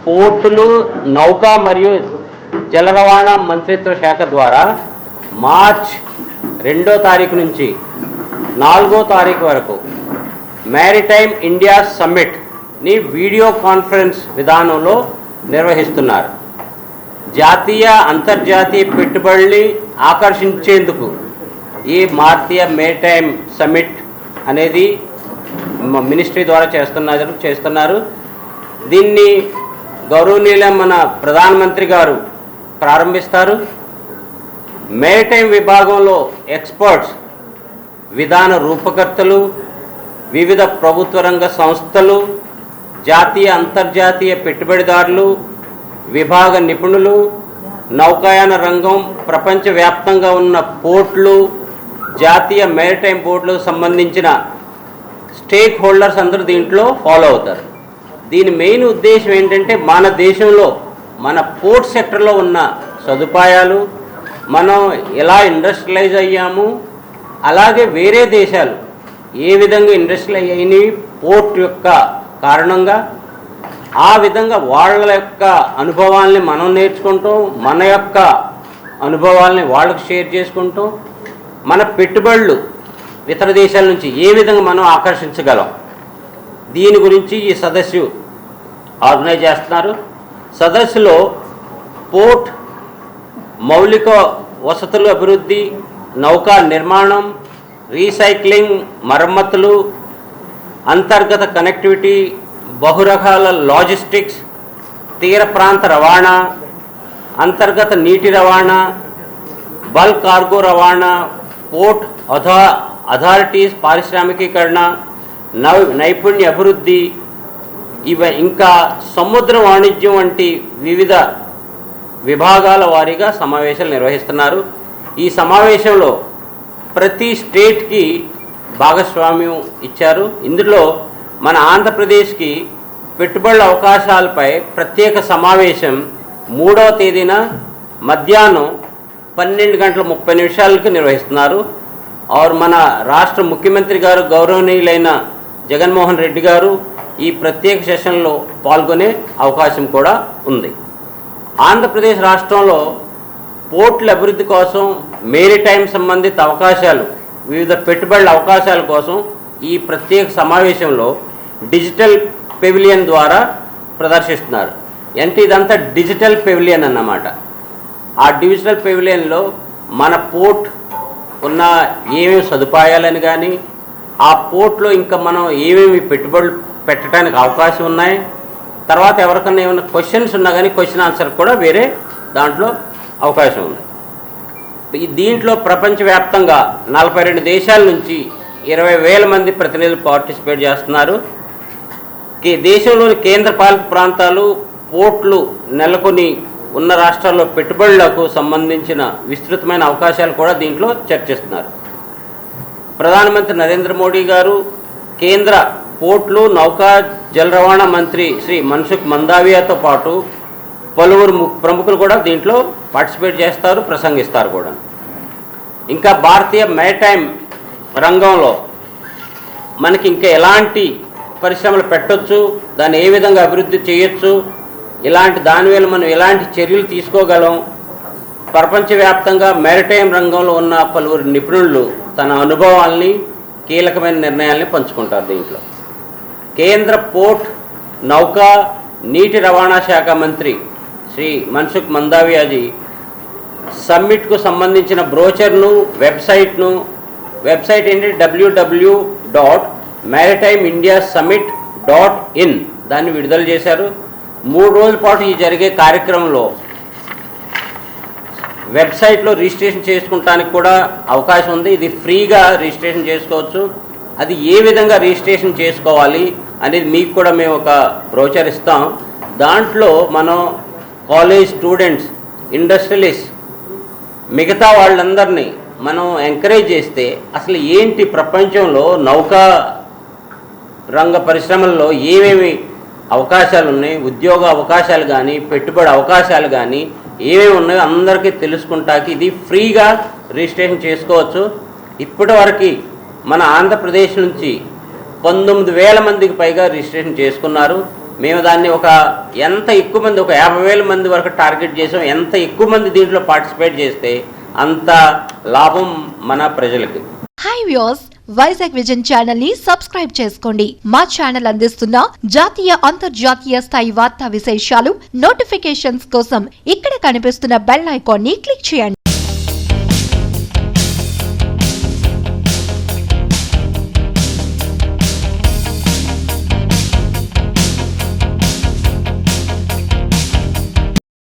పోర్టులు, నౌకా మరియు జల రవాణా మంత్రిత్వ శాఖ ద్వారా మార్చ్ 2వ తారీఖు నుంచి 4వ తారీఖు వరకు మ్యారిటైమ్ ఇండియా సమ్మిట్ని వీడియో కాన్ఫరెన్స్ విధానంలో నిర్వహిస్తున్నారు. జాతీయ అంతర్జాతీయ పెట్టుబడుల్ని ఆకర్షించేందుకు ఈ భారతీయ మ్యారిటైమ్ సమ్మిట్ అనేది మినిస్ట్రీ ద్వారా చేస్తున్నారు. దీన్ని గౌరవనీయుల మన ప్రధానమంత్రి గారు ప్రారంభిస్తారు. మ్యారిటైమ్ విభాగంలో ఎక్స్పర్ట్స్, విధాన రూపకర్తలు, వివిధ ప్రభుత్వ రంగ సంస్థలు, జాతీయ అంతర్జాతీయ పెట్టుబడిదారులు, విభాగ నిపుణులు, నౌకాయాన రంగం, ప్రపంచవ్యాప్తంగా ఉన్న పోర్ట్లు, జాతీయ మ్యారిటైమ్ బోర్డులకు సంబంధించిన స్టేక్ హోల్డర్స్ అందరూ దీంట్లో ఫాలో అవుతారు. దీని మెయిన్ ఉద్దేశం ఏంటంటే మన దేశంలో మన పోర్ట్ సెక్టర్లో ఉన్న సదుపాయాలు, మనం ఎలా ఇండస్ట్రియలైజ్ అయ్యాము, అలాగే వేరే దేశాలు ఏ విధంగా ఇండస్ట్రియలైజ్ అయినవి పోర్ట్ యొక్క కారణంగా, ఆ విధంగా వాళ్ళ యొక్క అనుభవాల్ని మనం నేర్చుకుంటాం, మన యొక్క అనుభవాల్ని వాళ్ళకు షేర్ చేసుకుంటాం, మన పెట్టుబడులు ఇతర దేశాల నుంచి ఏ విధంగా మనం ఆకర్షించగలం, దీని గురించి ఈ సదస్సు ఆర్గనైజ్ చేస్తున్నారు. సదస్సులో పోర్ట్ మౌలిక వసతుల అభివృద్ధి, నౌకా నిర్మాణం, రీసైక్లింగ్, మరమ్మతులు, అంతర్గత కనెక్టివిటీ, బహురకాల లాజిస్టిక్స్, తీర ప్రాంత రవాణా, అంతర్గత నీటి రవాణా, బల్క్ కార్గో రవాణా, పోర్ట్ అథారిటీస్ పారిశ్రామికీకరణ, నైపుణ్య అభివృద్ధి, ఇంకా సముద్ర వాణిజ్యం వంటి వివిధ విభాగాల వారీగా సమావేశాలు నిర్వహిస్తున్నారు. ఈ సమావేశంలో ప్రతి స్టేట్కి భాగస్వామ్యం ఇచ్చారు. ఇందులో మన ఆంధ్రప్రదేశ్కి పెట్టుబడుల అవకాశాలపై ప్రత్యేక సమావేశం 3వ తేదీన మధ్యాహ్నం 12:30 నిర్వహిస్తున్నారు. మన రాష్ట్ర ముఖ్యమంత్రి గారు గౌరవనీయులైన జగన్మోహన్ రెడ్డి గారు ఈ ప్రత్యేక సెషన్లో పాల్గొనే అవకాశం కూడా ఉంది. ఆంధ్రప్రదేశ్ రాష్ట్రంలో పోర్టుల అభివృద్ధి కోసం, మేరిటైమ్ సంబంధిత అవకాశాలు, వివిధ పెట్టుబడుల అవకాశాల కోసం ఈ ప్రత్యేక సమావేశంలో డిజిటల్ పెవిలియన్ ద్వారా ప్రదర్శిస్తున్నారు. అంటే ఇదంతా డిజిటల్ పెవిలియన్ అన్నమాట. ఆ డిజిటల్ పెవిలియన్లో మన పోర్ట్ ఉన్న ఏమేమి సదుపాయాలని కానీ, ఆ పోర్ట్లో ఇంకా మనం ఏమేమి పెట్టుబడులు పెట్టడానికి అవకాశం ఉన్నాయి, తర్వాత ఎవరికన్నా ఏమైనా క్వశ్చన్స్ ఉన్నా కానీ క్వశ్చన్ ఆన్సర్ కూడా వేరే దాంట్లో అవకాశం ఉంది. దీంట్లో ప్రపంచవ్యాప్తంగా 42 దేశాల నుంచి 20,000 మంది ప్రతినిధులు పార్టిసిపేట్ చేస్తున్నారు. దేశంలోని కేంద్రపాలిత ప్రాంతాలు, పోర్ట్లు నెలకొని ఉన్న రాష్ట్రాల్లో పెట్టుబడులకు సంబంధించిన విస్తృతమైన అవకాశాలు కూడా దీంట్లో చర్చిస్తున్నారు. ప్రధానమంత్రి నరేంద్ర మోడీ గారు, కేంద్ర పోర్ట్లు, నౌకా జల రవాణా మంత్రి శ్రీ మన్సుఖ్ మందావియాతో పాటు పలువురు ప్రముఖులు కూడా దీంట్లో పార్టిసిపేట్ చేస్తారు, ప్రసంగిస్తారు కూడా. ఇంకా భారతీయ మ్యారిటైమ్ రంగంలో మనకి ఇంకా ఎలాంటి పరిశ్రమలు పెట్టొచ్చు, దాన్ని ఏ విధంగా అభివృద్ధి చేయొచ్చు, ఇలాంటి దానివల్ల మనం ఎలాంటి చర్యలు తీసుకోగలం, ప్రపంచవ్యాప్తంగా మ్యారిటైమ్ రంగంలో ఉన్న పలువురు నిపుణులు తన అనుభవాల్ని, కీలకమైన నిర్ణయాల్ని పంచుకుంటారు. దీంట్లో కేంద్ర పోర్ట్, నౌకా, నీటి రవాణా శాఖ మంత్రి శ్రీ మన్సుఖ్ మందావియాజీ సమ్మిట్కు సంబంధించిన బ్రోచర్ను, వెబ్సైట్ ఏంటి www.maritimeIndiaSummit.in దాన్ని విడుదల చేశారు. 3 రోజుల పాటు ఈ జరిగే కార్యక్రమంలో వెబ్సైట్లో రిజిస్ట్రేషన్ చేసుకోవడానికి కూడా అవకాశం ఉంది. ఇది ఫ్రీగా రిజిస్ట్రేషన్ చేసుకోవచ్చు. అది ఏ విధంగా రిజిస్ట్రేషన్ చేసుకోవాలి అనేది మీకు కూడా మేము ఒక బ్రోచర్ ఇస్తాం. దాంట్లో మనం కాలేజ్ స్టూడెంట్స్, ఇండస్ట్రియలిస్ట్, మిగతా వాళ్ళందరినీ మనం ఎంకరేజ్ చేస్తే అసలు ఏంటి ప్రపంచంలో నౌకా రంగ పరిశ్రమల్లో ఏమేమి అవకాశాలు ఉన్నాయి, ఉద్యోగ అవకాశాలు కానీ, పెట్టుబడి అవకాశాలు కానీ ఏమేమి ఉన్నాయో అందరికీ తెలుసుకుంటాకి ఇది ఫ్రీగా రిజిస్ట్రేషన్ చేసుకోవచ్చు. ఇప్పటివరకు మన ఆంధ్రప్రదేశ్ నుంచి 19,000 మందికి పైగా రిజిస్ట్రేషన్ చేసుకున్నారు. మేము దాన్ని ఎంత ఎక్కువ మంది 50,000 మంది వరకు టార్గెట్ చేసాం. ఎంత ఎక్కువ మంది దీంట్లో పార్టిసిపేట్ చేస్తే అంత లాభం మన ప్రజలకు. Hi viewers, Vizag vision channel ని సబ్స్క్రైబ్ చేసుకోండి. మా ఛానల్ అందిస్తున్న జాతీయ అంతర్జాతీయ స్థాయి వార్తా విశేషాలు నోటిఫికేషన్స్ కోసం ఇక్కడ కనిపిస్తున్న బెల్ ఐకాన్ ని క్లిక్ చేయండి.